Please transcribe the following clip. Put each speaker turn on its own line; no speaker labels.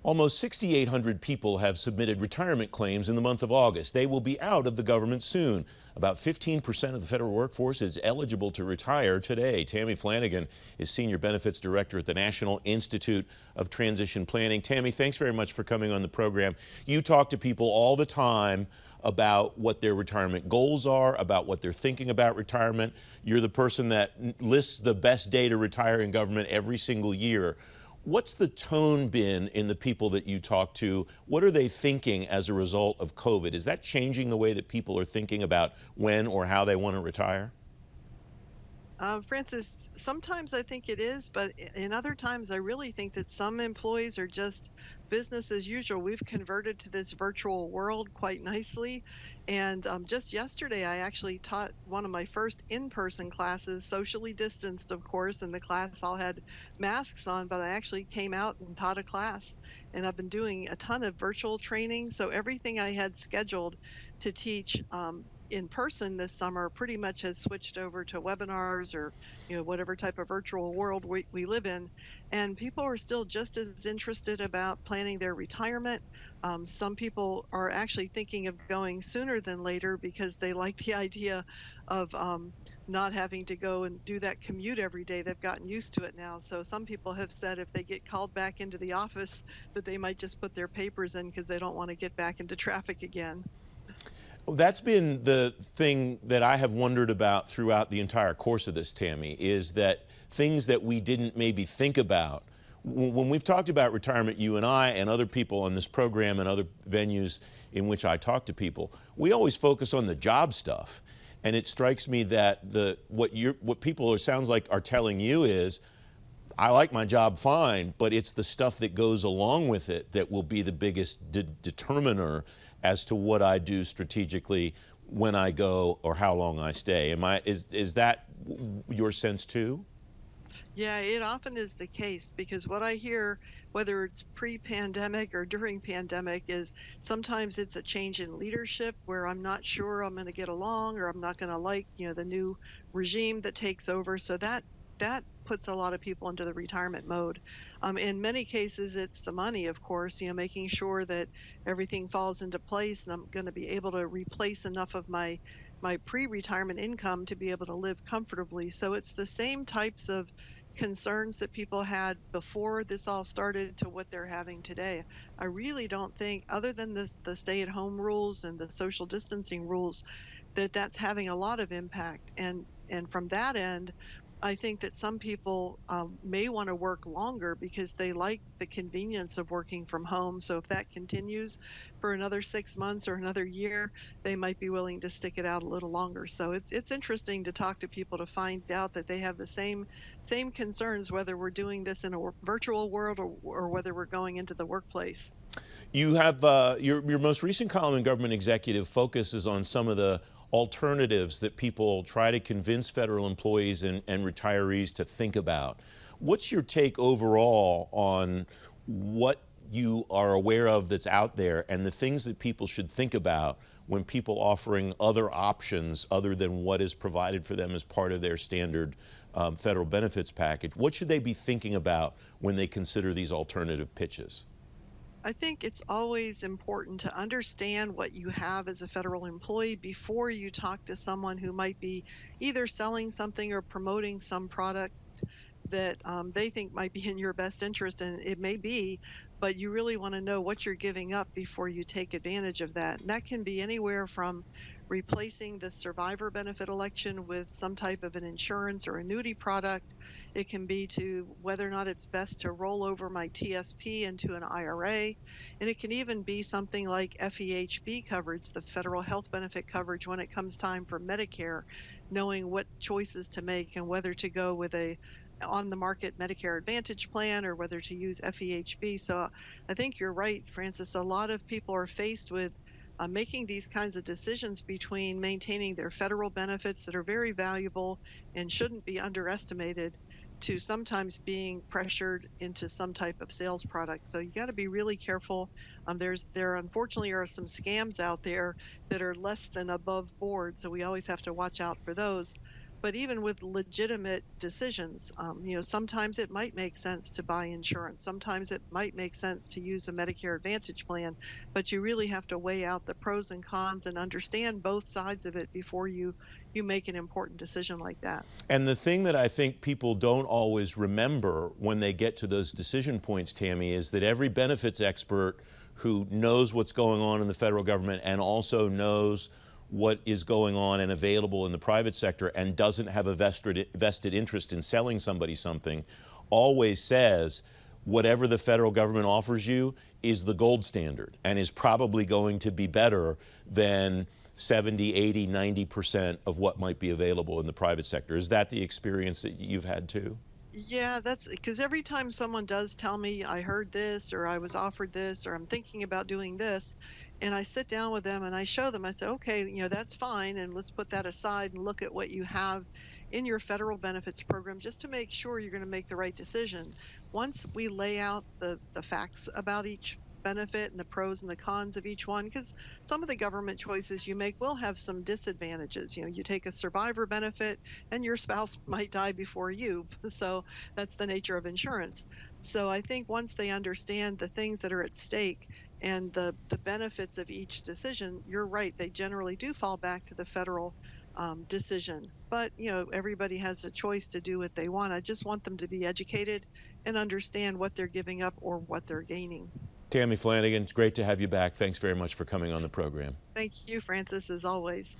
Almost 6,800 people have submitted retirement claims in the month of August. They will be out of the government soon. About 15% of the federal workforce is eligible to retire today. Tammy Flanagan is Senior Benefits Director at the National Institute of Transition Planning. Tammy, thanks very much for coming on the program. You talk to people all the time about what their retirement goals are, about what they're thinking about retirement. You're the person that lists the best day to retire in government every single year. What's the tone been in the people that you talk to? What are they thinking as a result of COVID? Is that changing the way that people are thinking about when or how they want to retire?
Francis, sometimes I think it is, but in other times I really think that some employees are just business as usual. We've converted to this virtual world quite nicely. And just yesterday, I actually taught one of my first in-person classes, socially distanced, of course, and the class all had masks on, but I actually came out and taught a class. And I've been doing a ton of virtual training. So everything I had scheduled to teach in person this summer pretty much has switched over to webinars or whatever type of virtual world we live in, and people are still just as interested about planning their retirement. Some people are actually thinking of going sooner than later because they like the idea of not having to go and do that commute every day. They've gotten used to it now. So some people have said if they get called back into the office that they might just put their papers in because they don't want to get back into traffic again.
Well, that's been the thing that I have wondered about throughout the entire course of this, Tammy, is that things that we didn't maybe think about. When we've talked about retirement, you and I and other people on this program and other venues in which I talk to people, we always focus on the job stuff. And it strikes me that what people sounds like are telling you is, I like my job fine, but it's the stuff that goes along with it that will be the biggest determiner as to what I do strategically when I go or how long I stay. Is that your sense too?
Yeah, it often is the case because what I hear, whether it's pre-pandemic or during pandemic, is sometimes it's a change in leadership where I'm not sure I'm going to get along or I'm not going to like, the new regime that takes over. So that puts a lot of people into the retirement mode. In many cases, it's the money, of course, making sure that everything falls into place and I'm going to be able to replace enough of my pre-retirement income to be able to live comfortably. So it's the same types of concerns that people had before this all started to what they're having today. I really don't think, other than the stay-at-home rules and the social distancing rules, that that's having a lot of impact. And from that end, I think that some people may want to work longer because they like the convenience of working from home. So if that continues for another 6 months or another year, they might be willing to stick it out a little longer. So it's interesting to talk to people to find out that they have the same concerns, whether we're doing this in a virtual world or whether we're going into the workplace.
You have your most recent column in Government Executive focuses on some of the alternatives that people try to convince federal employees and retirees to think about. What's your take overall on what you are aware of that's out there and the things that people should think about when people offering other options other than what is provided for them as part of their standard federal benefits package? What should they be thinking about when they consider these alternative pitches?
I think it's always important to understand what you have as a federal employee before you talk to someone who might be either selling something or promoting some product that they think might be in your best interest, and it may be, but you really want to know what you're giving up before you take advantage of that. And that can be anywhere from replacing the survivor benefit election with some type of an insurance or annuity product. It can be to whether or not it's best to roll over my TSP into an IRA. And it can even be something like FEHB coverage, the federal health benefit coverage, when it comes time for Medicare, knowing what choices to make and whether to go with a on the market Medicare Advantage plan or whether to use FEHB. So I think you're right, Francis. A lot of people are faced with making these kinds of decisions between maintaining their federal benefits that are very valuable and shouldn't be underestimated to sometimes being pressured into some type of sales product. So you got to be really careful. There unfortunately are some scams out there that are less than above board. So we always have to watch out for those. But even with legitimate decisions, sometimes it might make sense to buy insurance. Sometimes it might make sense to use a Medicare Advantage plan, but you really have to weigh out the pros and cons and understand both sides of it before you make an important decision like that.
And the thing that I think people don't always remember when they get to those decision points, Tammy, is that every benefits expert who knows what's going on in the federal government and also knows what is going on and available in the private sector and doesn't have a vested interest in selling somebody something always says whatever the federal government offers you is the gold standard and is probably going to be better than 70, 80, 90% of what might be available in the private sector. Is that the experience that you've had too?
Yeah, that's because every time someone does tell me I heard this or I was offered this or I'm thinking about doing this, and I sit down with them and I show them, I say, okay, that's fine, and let's put that aside and look at what you have in your federal benefits program just to make sure you're going to make the right decision. Once we lay out the facts about each benefit and the pros and the cons of each one, because some of the government choices you make will have some disadvantages. You take a survivor benefit and your spouse might die before you. So that's the nature of insurance. So I think once they understand the things that are at stake and the benefits of each decision, you're right, they generally do fall back to the federal decision. But everybody has a choice to do what they want. I just want them to be educated and understand what they're giving up or what they're gaining.
Tammy Flanagan, it's great to have you back. Thanks very much for coming on the program.
Thank you, Francis, as always.